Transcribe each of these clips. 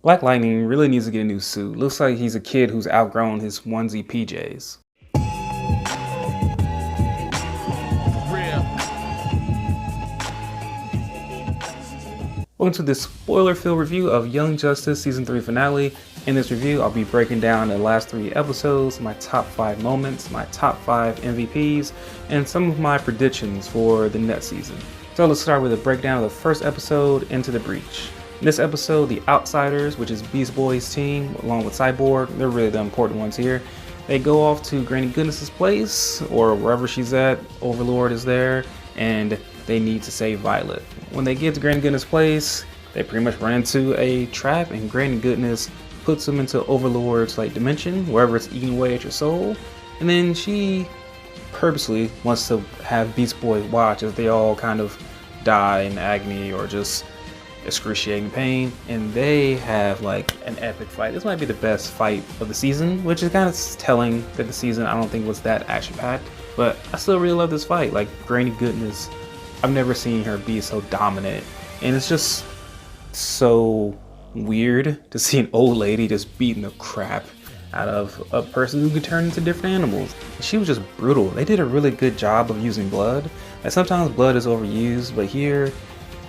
Black Lightning really needs to get a new suit. Looks like he's a kid who's outgrown his onesie PJs. Welcome to this spoiler-filled review of Young Justice Season 3 finale. In this review, I'll be breaking down the last 3 episodes, my top 5 moments, my top 5 MVPs, and some of my predictions for the next season. So let's start with a breakdown of the first episode, Into the Breach. In this episode, the Outsiders, which is Beast Boy's team, along with Cyborg, they're really the important ones here. They go off to Granny Goodness's place, or wherever she's at. Overlord is there, and they need to save Violet. When they get to Granny Goodness' place, they pretty much run into a trap, and Granny Goodness puts them into Overlord's dimension, wherever it's eating away at your soul. And then she purposely wants to have Beast Boy watch as they all kind of die in agony or just excruciating pain, and they have an epic fight. This might be the best fight of the season, which is kind of telling that the season I don't think was that action packed, but I still really love this fight. Granny Goodness, I've never seen her be so dominant, and it's just so weird to see an old lady just beating the crap out of a person who could turn into different animals. She was just brutal. They did a really good job of using blood. Sometimes blood is overused, but here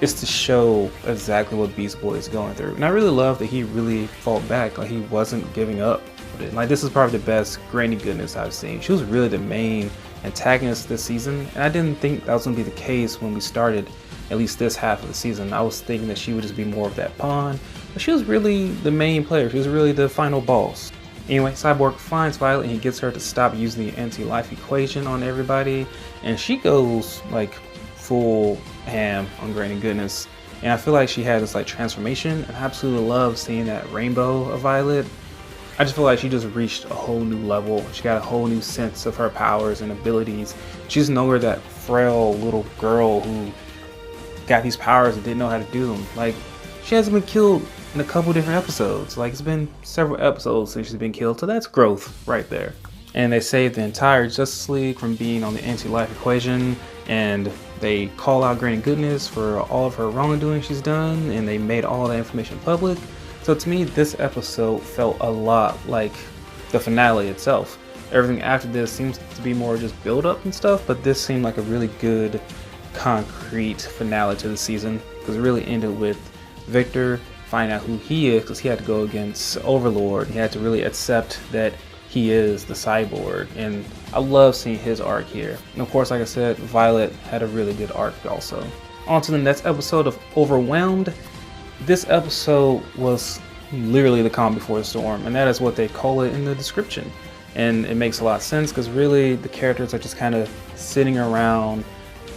it's to show exactly what Beast Boy is going through. And I really love that he really fought back, he wasn't giving up. This is probably the best Granny Goodness I've seen. She was really the main antagonist this season, and I didn't think that was going to be the case when we started at least this half of the season. I was thinking that she would just be more of that pawn, but she was really the main player. She was really the final boss. Anyway, Cyborg finds Violet and he gets her to stop using the anti-life equation on everybody, and she goes full ham on Granny Goodness, and I feel like she had this transformation, and I absolutely love seeing that rainbow of Violet. I just feel like she just reached a whole new level. She got a whole new sense of her powers and abilities. She's no longer that frail little girl who got these powers and didn't know how to do them. She hasn't been killed in a couple different episodes. It's been several episodes since she's been killed, so that's growth right there. And they saved the entire Justice League from being on the anti-life equation, and they call out Granny Goodness for all of her wrongdoing she's done, and they made all that information public. So to me, this episode felt a lot like the finale itself. Everything after this seems to be more just build up and stuff, but this seemed like a really good concrete finale to the season, because it really ended with Victor finding out who he is, because he had to go against Overlord. He had to really accept that he is the cyborg, and I love seeing his arc here. And of course, like I said, Violet had a really good arc also. On to the next episode of Overwhelmed. This episode was literally the calm before the storm, and that is what they call it in the description. And it makes a lot of sense, because really the characters are just kind of sitting around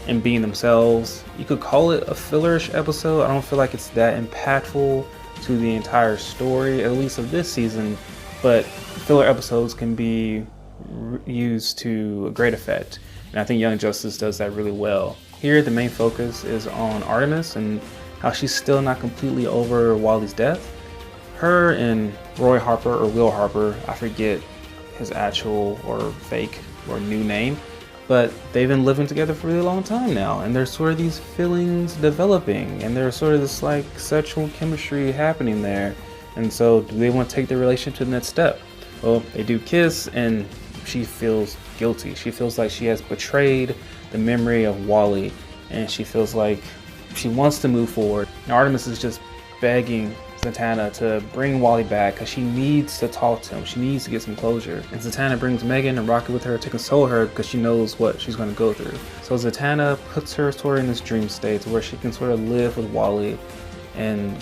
and being themselves. You could call it a fillerish episode. I don't feel like it's that impactful to the entire story, at least of this season, but filler episodes can be used to a great effect, and I think Young Justice does that really well. Here the main focus is on Artemis and how she's still not completely over Wally's death. Her and Roy Harper, or Will Harper, I forget his actual or fake or new name, but they've been living together for a really long time now, and there's sort of these feelings developing, and there's sort of this sexual chemistry happening there. And so do they want to take their relationship to the next step? Well, they do kiss, and she feels guilty. She feels like she has betrayed the memory of Wally, and she feels like she wants to move forward. And Artemis is just begging Zatanna to bring Wally back, because she needs to talk to him. She needs to get some closure. And Zatanna brings Megan and Rocket with her to console her, because she knows what she's going to go through. So Zatanna puts her sort of in this dream state where she can sort of live with Wally,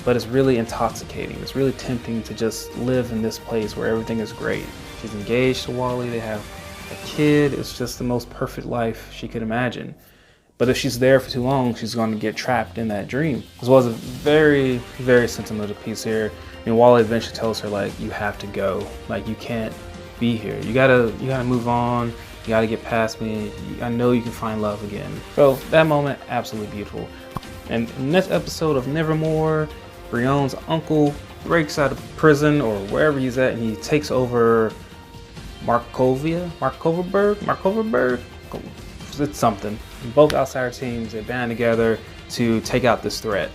but it's really intoxicating. It's really tempting to just live in this place where everything is great. She's engaged to Wally, they have a kid. It's just the most perfect life she could imagine. But if she's there for too long, she's going to get trapped in that dream. As well as a very, very sentimental piece here. Wally eventually tells her, you have to go. You can't be here. You gotta move on. You gotta get past me. I know you can find love again. So that moment, absolutely beautiful. And in the next episode of Nevermore, Brion's uncle breaks out of prison or wherever he's at, and he takes over Markoverberg? It's something. Both outsider teams, they band together to take out this threat.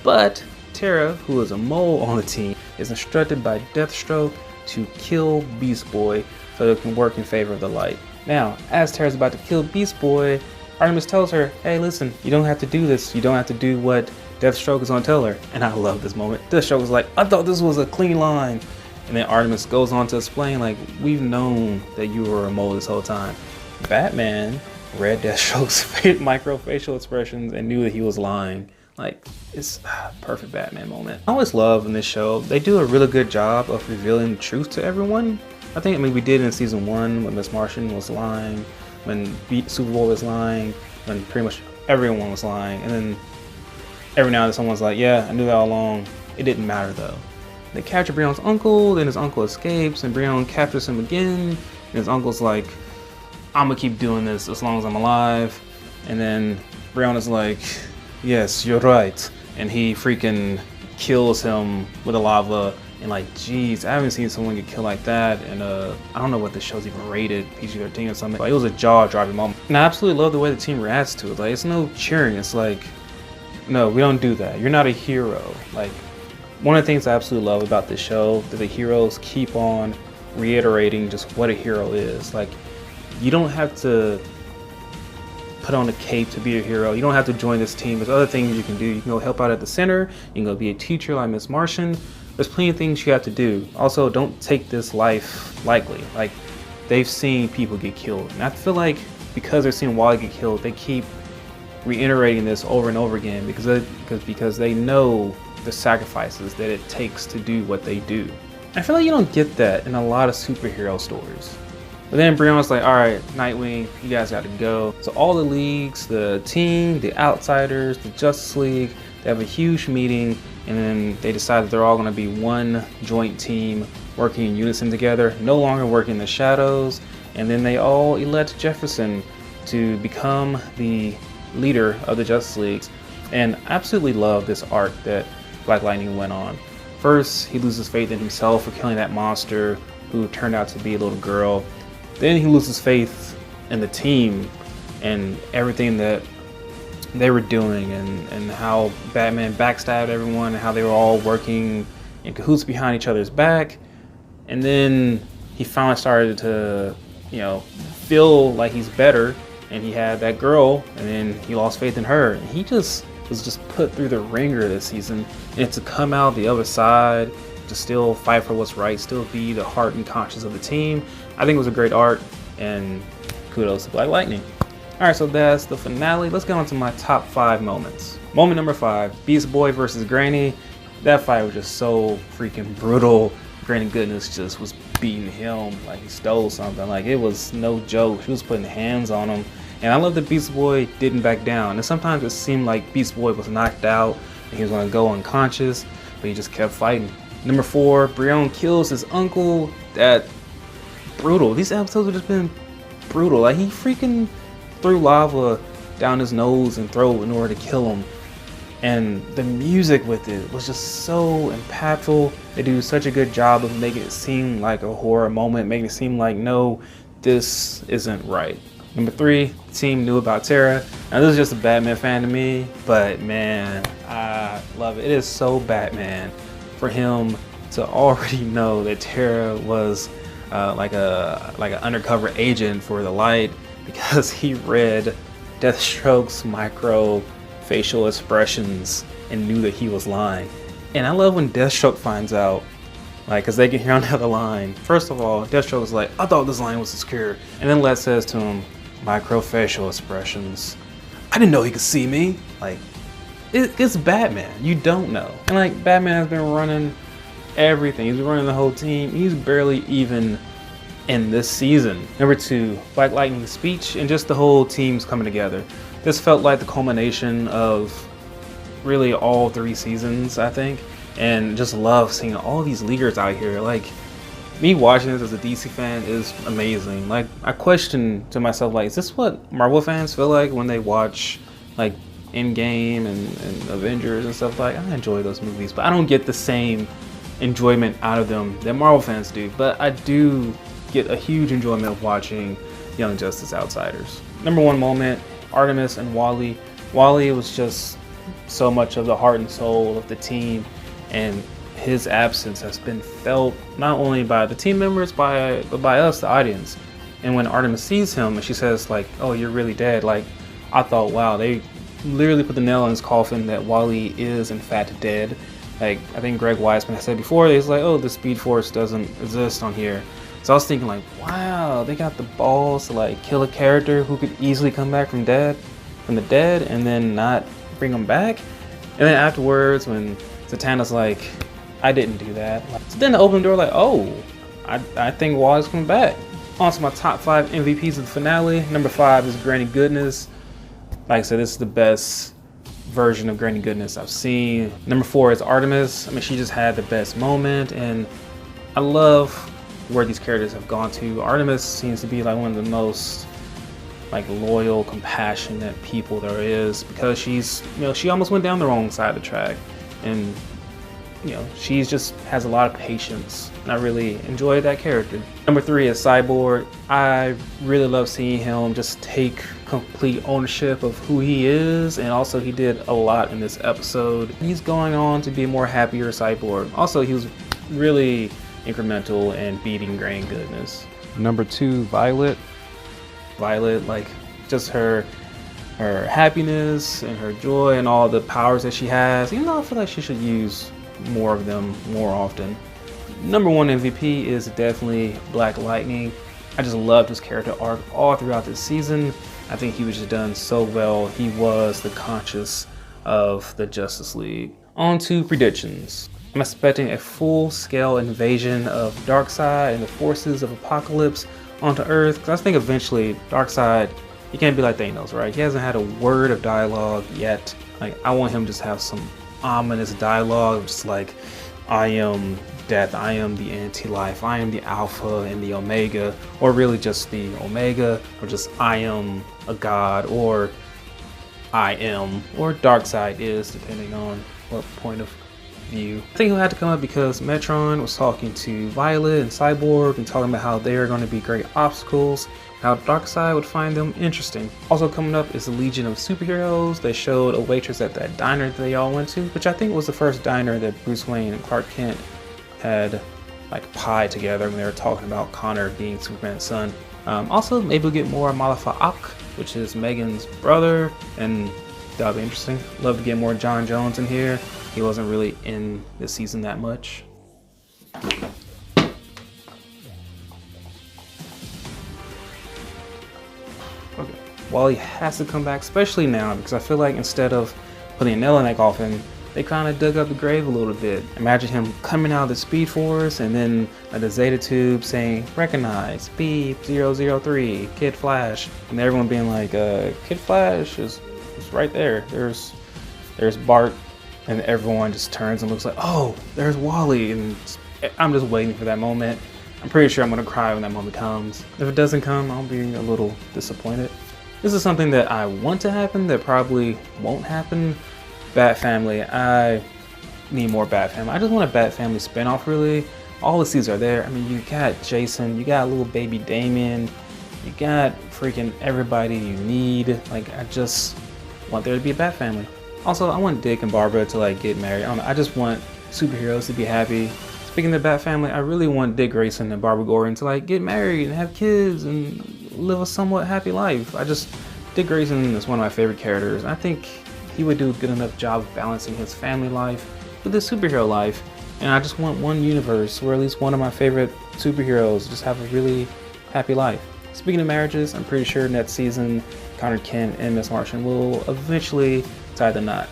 But Terra, who is a mole on the team, is instructed by Deathstroke to kill Beast Boy so it can work in favor of the light. Now, as Terra's about to kill Beast Boy, Artemis tells her, hey listen, you don't have to do this. You don't have to do what Deathstroke is gonna tell her. And I love this moment. Deathstroke was like, I thought this was a clean line. And then Artemis goes on to explain, like, we've known that you were a mole this whole time. Batman read Deathstroke's micro facial expressions and knew that he was lying. Like, it's a perfect Batman moment. I always love in this show, they do a really good job of revealing truth to everyone. I mean, we did in season 1 when Miss Martian was lying, when Superboy was lying, when pretty much everyone was lying. And then every now and then someone's like, yeah, I knew that all along. It didn't matter though. They capture Brion's uncle, then his uncle escapes, and Brion captures him again. And his uncle's like, I'm gonna keep doing this as long as I'm alive. And then Brion is like, yes, you're right. And he freaking kills him with the lava. And like, geez, I haven't seen someone get killed like that. And I don't know what the show's even rated, PG-13 or something. But it was a jaw-dropping moment. And I absolutely love the way the team reacts to it. Like, it's no cheering. It's like, no, we don't do that. You're not a hero. Like, one of the things I absolutely love about this show, that the heroes keep on reiterating just what a hero is. Like, you don't have to put on a cape to be a hero. You don't have to join this team. There's other things you can do. You can go help out at the center. You can go be a teacher like Miss Martian. There's plenty of things you have to do. Also, don't take this life lightly. Like, they've seen people get killed. And I feel like because they're seeing Wally get killed, they keep reiterating this over and over again because they know the sacrifices that it takes to do what they do. I feel like you don't get that in a lot of superhero stories. But then Brion's like, all right, Nightwing, you guys got to go. So all the leagues, the team, the Outsiders, the Justice League, they have a huge meeting, and then they decide that they're all going to be one joint team working in unison together, no longer working in the shadows. And then they all elect Jefferson to become the leader of the Justice Leagues. And I absolutely love this arc that Black Lightning went on. First, he loses faith in himself for killing that monster who turned out to be a little girl. Then he loses faith in the team and everything that they were doing, and how Batman backstabbed everyone, and how they were all working in cahoots behind each other's back. And then he finally started to, feel like he's better, and he had that girl, and then he lost faith in her. And he just was just put through the ringer this season, and to come out the other side, to still fight for what's right, still be the heart and conscience of the team, I think it was a great arc, and kudos to Black Lightning. Alright, so that's the finale. Let's get on to my top 5 moments. Moment number 5, Beast Boy versus Granny. That fight was just so freaking brutal. Granny Goodness just was beating him like he stole something. Like, it was no joke. She was putting hands on him. And I love that Beast Boy didn't back down. And sometimes it seemed like Beast Boy was knocked out and he was going to go unconscious, but he just kept fighting. Number 4, Brion kills his uncle. That brutal. These episodes have just been brutal. Like, he freaking threw lava down his nose and throat in order to kill him. And the music with it was just so impactful. They do such a good job of making it seem like a horror moment, making it seem like, no, this isn't right. Number 3, the team knew about Terra. Now, this is just a Batman fan to me, but man, I love it. It is so Batman for him to already know that Terra was like an undercover agent for the Light, because he read Deathstroke's micro facial expressions and knew that he was lying. And I love when Deathstroke finds out, like, because they can hear on the other line. First of all, Deathstroke is like, I thought this line was secure. And then Lex says to him, micro facial expressions. I didn't know he could see me. Like, it's Batman. You don't know. And like, Batman has been running everything. He's been running the whole team. He's barely even in this season. Number 2, Black Lightning's speech and just the whole team's coming together. This felt like the culmination of really all 3 seasons, I think, and just love seeing all these leaguers out here. Like, me watching this as a DC fan is amazing. Like, I question to myself, like, is this what Marvel fans feel like when they watch like Endgame and Avengers and stuff? Like, I enjoy those movies, but I don't get the same enjoyment out of them that Marvel fans do. But I do get a huge enjoyment of watching Young Justice Outsiders. Number 1 moment, Artemis and Wally. Wally was just so much of the heart and soul of the team, and his absence has been felt not only by the team members, but by us, the audience. And when Artemis sees him and she says like, "Oh, you're really dead," like I thought, wow, they literally put the nail in his coffin that Wally is in fact dead. Like I think Greg Weisman had said before, he's like, "Oh, the Speed Force doesn't exist on here." So I was thinking like, wow, they got the balls to like kill a character who could easily come back from the dead and then not bring him back. And then afterwards when Zatanna's like, "I didn't do that." So then they open the door like, oh, I think Wally's coming back. On to my top 5 MVPs of the finale. Number 5 is Granny Goodness. Like I said, this is the best version of Granny Goodness I've seen. Number 4 is Artemis. I mean, she just had the best moment, and I love where these characters have gone to. Artemis seems to be like one of the most like loyal, compassionate people there is, because she's, you know, she almost went down the wrong side of the track, and you know, she's just has a lot of patience, and I really enjoyed that character. Number 3 is Cyborg. I really love seeing him just take complete ownership of who he is, and also he did a lot in this episode. He's going on to be a more happier Cyborg. Also, he was really incremental in beating Granny Goodness. Number 2, Violet. Violet, like just her happiness and her joy and all the powers that she has. Even though I feel like she should use more of them more often. Number 1 MVP is definitely Black Lightning. I just loved his character arc all throughout this season. I think he was just done so well. He was the conscience of the Justice League. On to predictions. I'm expecting a full-scale invasion of Darkseid and the forces of Apocalypse onto Earth, because I think eventually Darkseid, he can't be like Thanos, right? He hasn't had a word of dialogue yet. Like, I want him to just have some ominous dialogue, just like, "I am death, I am the anti-life, I am the alpha and the omega," or really just the omega, or just "I am a god," or "I am," or Darkseid is, depending on what point of view. I think he'll have to come up because Metron was talking to Violet and Cyborg and talking about how they are going to be great obstacles, how Darkseid would find them interesting. Also coming up is the Legion of Superheroes. They showed a waitress at that diner that they all went to, which I think was the first diner that Bruce Wayne and Clark Kent had like pie together when they were talking about Connor being Superman's son. Also, maybe we'll get more Malafa'ak, which is Megan's brother, and that'll be interesting. Love to get more John Jones in here. He wasn't really in this season that much. Okay. Wally has to come back, especially now, because I feel like instead of putting a nail in that coffin, they kind of dug up the grave a little bit. Imagine him coming out of the Speed Force and then the Zeta Tube saying, "Recognize, Beep 003, Kid Flash," and everyone being like, Kid Flash is right there. There's Bart, and everyone just turns and looks like, "Oh, there's Wally," and I'm just waiting for that moment. I'm pretty sure I'm gonna cry when that moment comes. If it doesn't come, I'll be a little disappointed. This is something that I want to happen that probably won't happen. Bat Family. I need more Bat Family. I just want a Bat Family spinoff, really. All the seeds are there. I mean, you got Jason, you got little baby Damien, you got freaking everybody you need. Like, I just want there to be a Bat Family. Also, I want Dick and Barbara to like get married. I don't know, I just want superheroes to be happy. Speaking of the Bat Family, I really want Dick Grayson and Barbara Gordon to like get married and have kids and live a somewhat happy life. Dick Grayson is one of my favorite characters. I think he would do a good enough job of balancing his family life with his superhero life. And I just want one universe where at least one of my favorite superheroes just have a really happy life. Speaking of marriages, I'm pretty sure next season, Connor Kent and Miss Martian will eventually tie the knot.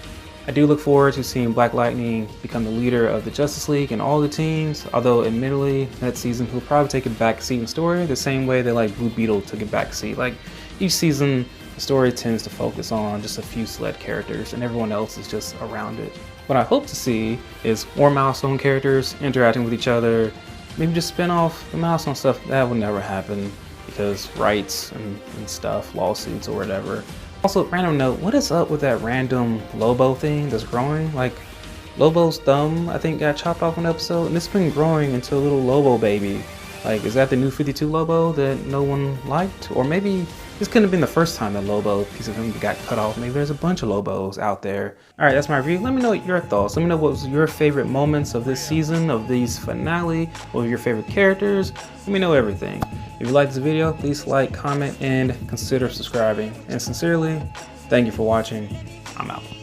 I do look forward to seeing Black Lightning become the leader of the Justice League and all the teams, although admittedly, next season he'll probably take a backseat in story the same way that like Blue Beetle took a backseat. Like, each season, the story tends to focus on just a few select characters and everyone else is just around it. What I hope to see is more Milestone characters interacting with each other, maybe just spin off the Milestone stuff. That would never happen because rights and stuff, lawsuits or whatever. Also, random note, what is up with that random Lobo thing that's growing? Like, Lobo's thumb, I think, got chopped off in an episode, and it's been growing into a little Lobo baby. Like, is that the new 52 Lobo that no one liked? Or maybe This couldn't have been the first time that Lobo piece of him got cut off. Maybe there's a bunch of Lobos out there. Alright, that's my review. Let me know your thoughts. Let me know what was your favorite moments of this season, of these finale, what were your favorite characters. Let me know everything. If you liked this video, please like, comment, and consider subscribing. And sincerely, thank you for watching. I'm out.